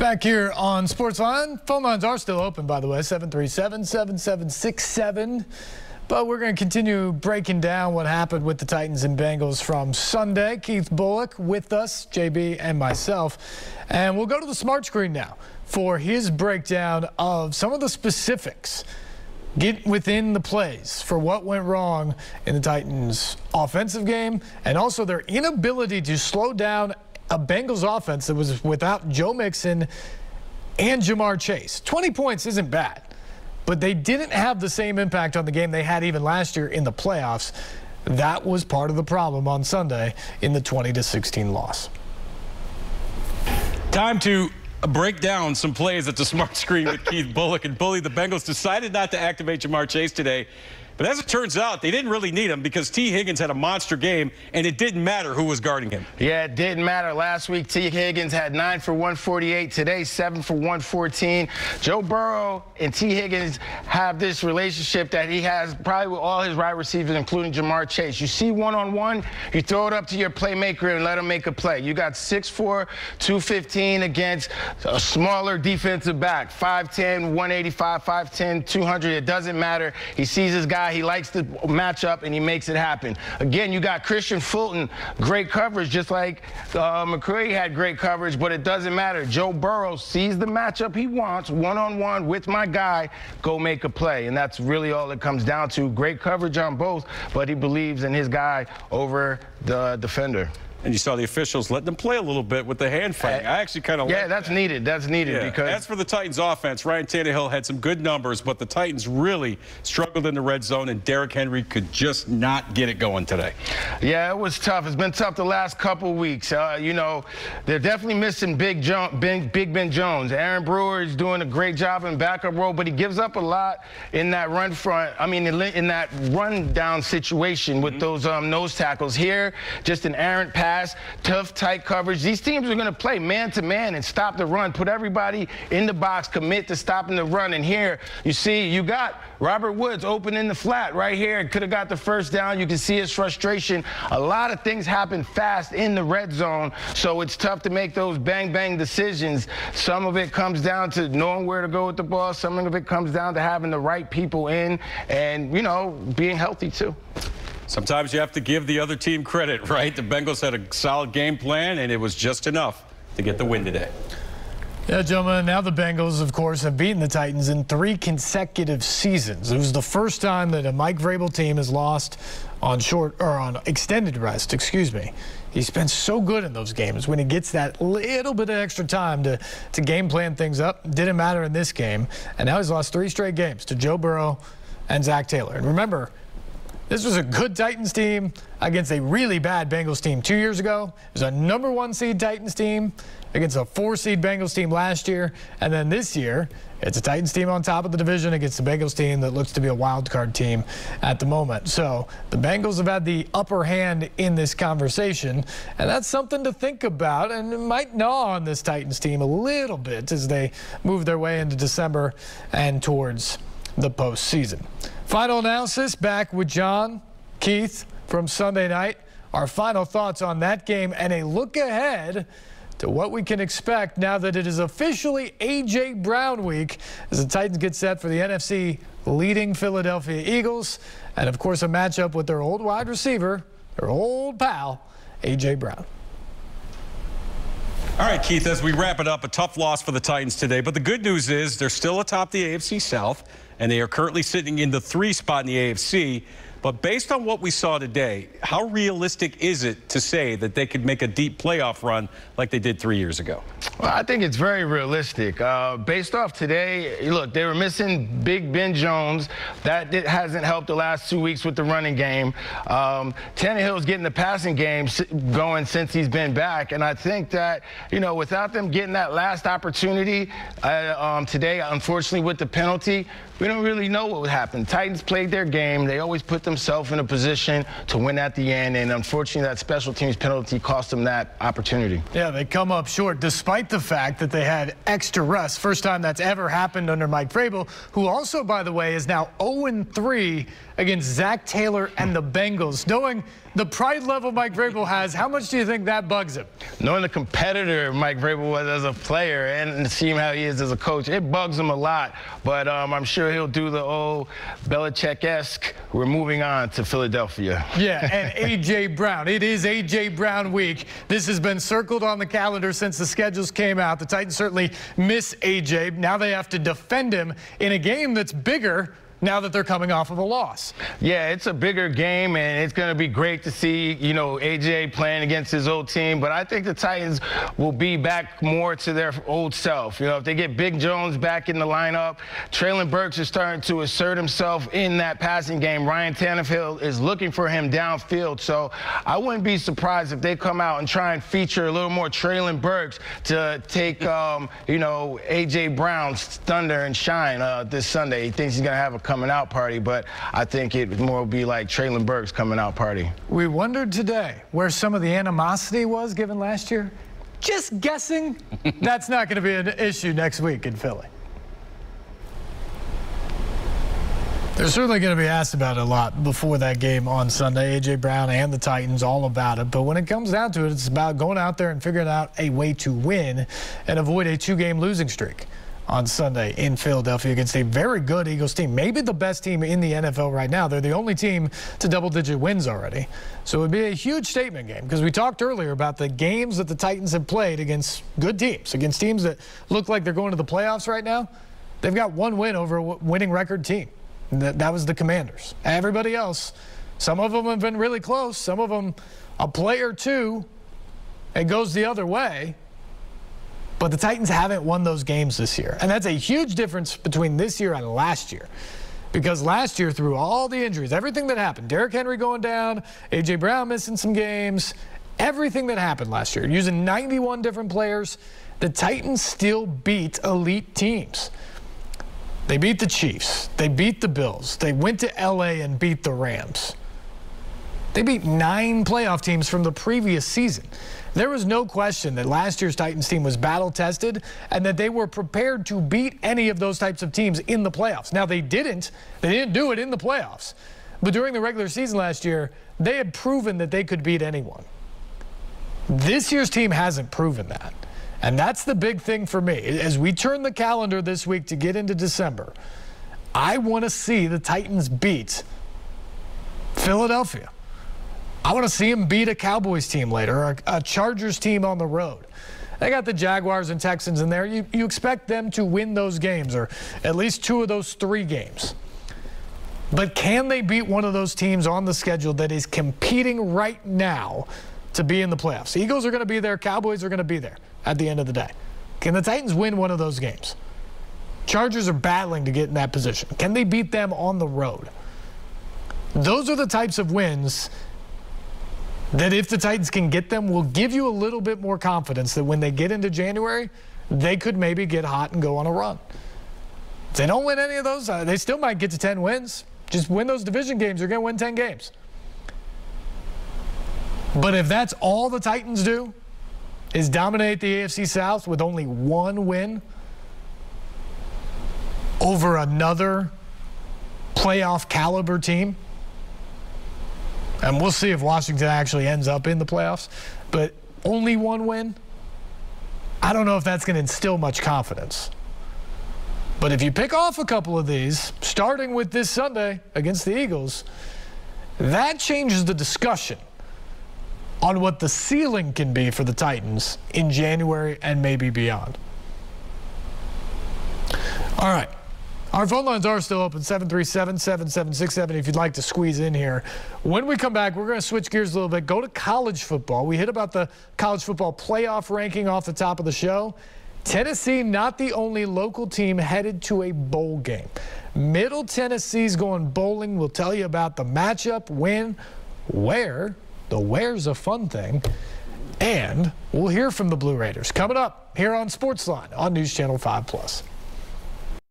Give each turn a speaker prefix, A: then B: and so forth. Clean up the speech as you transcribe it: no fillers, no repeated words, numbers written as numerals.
A: Back here on SportsLine. Phone lines are still open, by the way, 737-7767. But we're going to continue breaking down what happened with the Titans and Bengals from Sunday. Keith Bullock with us, JB and myself. And we'll go to the smart screen now for his breakdown of some of the specifics. Get within the plays for what went wrong in the Titans' offensive game and also their inability to slow down a Bengals offense that was without Joe Mixon and Jamar Chase. 20 points isn't bad, but they didn't have the same impact on the game they had even last year in the playoffs. That was part of the problem on Sunday in the 20-16 loss.
B: Time to break down some plays at the smart screen with Keith Bullock. And Bully, the Bengals decided not to activate Jamar Chase today. But as it turns out, they didn't really need him because T. Higgins had a monster game, and it didn't matter who was guarding him.
C: Yeah, it didn't matter. Last week, T. Higgins had 9 for 148. Today, 7 for 114. Joe Burrow and T. Higgins have this relationship that he has probably with all his wide receivers, including Jamar Chase. You see one-on-one, you throw it up to your playmaker and let him make a play. You got 6'4", 215 against a smaller defensive back, 5'10", 185, 5'10", 200. It doesn't matter. He sees his guy. He likes the matchup, and he makes it happen. Again, you got Christian Fulton, great coverage, just like McCray had great coverage, but it doesn't matter. Joe Burrow sees the matchup he wants, one-on-one with my guy, go make a play. And that's really all it comes down to. Great coverage on both, but he believes in his guy over the defender.
B: And you saw the officials letting them play a little bit with the hand fighting. I actually kind of
C: like that's that. Needed. That's needed because
B: as for the Titans offense, Ryan Tannehill had some good numbers, but the Titans really struggled in the red zone, and Derrick Henry could just not get it going today.
C: Yeah, it was tough. It's been tough the last couple weeks. You know, they're definitely missing Big Ben Jones. Aaron Brewer is doing a great job in backup role, but he gives up a lot in that run front. I mean, in that run down situation with those nose tackles. Here, just an errant pass. Tough, tight coverage. These teams are going to play man-to-man and stop the run, put everybody in the box, commit to stopping the run. And here, you see, you got Robert Woods open in the flat right here. Could have got the first down. You can see his frustration. A lot of things happen fast in the red zone, so it's tough to make those bang-bang decisions. Some of it comes down to knowing where to go with the ball. Some of it comes down to having the right people in and, you know, being healthy too.
B: Sometimes you have to give the other team credit, right? The Bengals had a solid game plan, and it was just enough to get the win today.
A: Yeah, gentlemen, now the Bengals, of course, have beaten the Titans in 3 consecutive seasons. It was the first time that a Mike Vrabel team has lost on extended rest, excuse me. He's been so good in those games when he gets that little bit of extra time to game plan things up. Didn't matter in this game. And now he's lost 3 straight games to Joe Burrow and Zach Taylor. And remember, this was a good Titans team against a really bad Bengals team 2 years ago. It was a #1 seed Titans team against a 4 seed Bengals team last year. And then this year, it's a Titans team on top of the division against the Bengals team that looks to be a wild card team at the moment. So the Bengals have had the upper hand in this conversation, and that's something to think about, and it might gnaw on this Titans team a little bit as they move their way into December and towards the postseason. Final analysis back with John, Keith from Sunday night. Our final thoughts on that game and a look ahead to what we can expect now that it is officially A.J. Brown week as the Titans get set for the NFC leading Philadelphia Eagles and, of course, a matchup with their old wide receiver, their old pal, A.J. Brown.
B: All right, Keith, as we wrap it up, a tough loss for the Titans today. But the good news is they're still atop the AFC South, and they are currently sitting in the 3 spot in the AFC. But based on what we saw today, how realistic is it to say that they could make a deep playoff run like they did 3 years ago?
C: Well, I think it's very realistic. Based off today, look, they were missing Big Ben Jones. That hasn't helped the last 2 weeks with the running game. Tannehill's getting the passing game going since he's been back. And I think that, you know, without them getting that last opportunity today, unfortunately with the penalty, we don't really know what would happen. Titans played their game. They always put themselves in a position to win at the end. And unfortunately, that special teams penalty cost them that opportunity.
A: Yeah, they come up short despite the fact that they had extra rest. First time that's ever happened under Mike Vrabel, who also, by the way, is now 0-3 against Zach Taylor and the Bengals. Knowing the pride level Mike Vrabel has, how much do you think that bugs him?
C: Knowing the competitor Mike Vrabel was as a player and seeing how he is as a coach, it bugs him a lot. But I'm sure he'll do the old Belichick-esque, we're moving on to Philadelphia.
A: Yeah, and A.J. Brown. It is A.J. Brown week. This has been circled on the calendar since the schedules came out. The Titans certainly miss A.J. Now they have to defend him in a game that's bigger now that they're coming off of a loss.
C: Yeah, it's a bigger game, and it's going to be great to see, you know, A.J. playing against his old team. But I think the Titans will be back more to their old self. You know, if they get Big Jones back in the lineup, Traylon Burks is starting to assert himself in that passing game. Ryan Tannehill is looking for him downfield. So I wouldn't be surprised if they come out and try and feature a little more Traylon Burks to take, you know, A.J. Brown's thunder and shine this Sunday. He thinks he's going to have a coming out party, but I think it more will be like Traylon Burks' coming out party.
A: We wondered today where some of the animosity was given last year. Just guessing that's not going to be an issue next week in Philly. They're certainly going to be asked about it a lot before that game on Sunday. A.J. Brown and the Titans all about it. But when it comes down to it, it's about going out there and figuring out a way to win and avoid a 2-game losing streak on Sunday in Philadelphia against a very good Eagles team, maybe the best team in the NFL right now. They're the only team to double-digit wins already. So it would be a huge statement game because we talked earlier about the games that the Titans have played against good teams, against teams that look like they're going to the playoffs right now. They've got one win over a winning record team. That was the Commanders. Everybody else, some of them have been really close. Some of them a play or two, it goes the other way. But the Titans haven't won those games this year. And that's a huge difference between this year and last year. Because last year, through all the injuries, everything that happened, Derrick Henry going down, A.J. Brown missing some games, everything that happened last year, using 91 different players, the Titans still beat elite teams. They beat the Chiefs. They beat the Bills. They went to L.A. and beat the Rams. They beat 9 playoff teams from the previous season. There was no question that last year's Titans team was battle-tested and that they were prepared to beat any of those types of teams in the playoffs. Now, they didn't do it in the playoffs. But during the regular season last year, they had proven that they could beat anyone. This year's team hasn't proven that. And that's the big thing for me. As we turn the calendar this week to get into December, I want to see the Titans beat Philadelphia. I want to see them beat a Cowboys team later, or a Chargers team on the road. They got the Jaguars and Texans in there. You expect them to win those games, or at least 2 of those 3 games. But can they beat one of those teams on the schedule that is competing right now to be in the playoffs? The Eagles are going to be there. Cowboys are going to be there at the end of the day. Can the Titans win one of those games? Chargers are battling to get in that position. Can they beat them on the road? Those are the types of wins that if the Titans can get them, will give you a little bit more confidence that when they get into January, they could maybe get hot and go on a run. If they don't win any of those, they still might get to 10 wins. Just win those division games, you're going to win 10 games. But if that's all the Titans do, is dominate the AFC South with only 1 win over another playoff caliber team, and we'll see if Washington actually ends up in the playoffs, but only 1 win, I don't know if that's going to instill much confidence. But if you pick off a couple of these, starting with this Sunday against the Eagles, that changes the discussion on what the ceiling can be for the Titans in January and maybe beyond. All right. Our phone lines are still open, 737-7767, if you'd like to squeeze in here. When we come back, we're going to switch gears a little bit, go to college football. We hit about the college football playoff ranking off the top of the show. Tennessee, not the only local team headed to a bowl game. Middle Tennessee's going bowling. We'll tell you about the matchup, when, where. The where's a fun thing. And we'll hear from the Blue Raiders coming up here on SportsLine on News Channel 5+.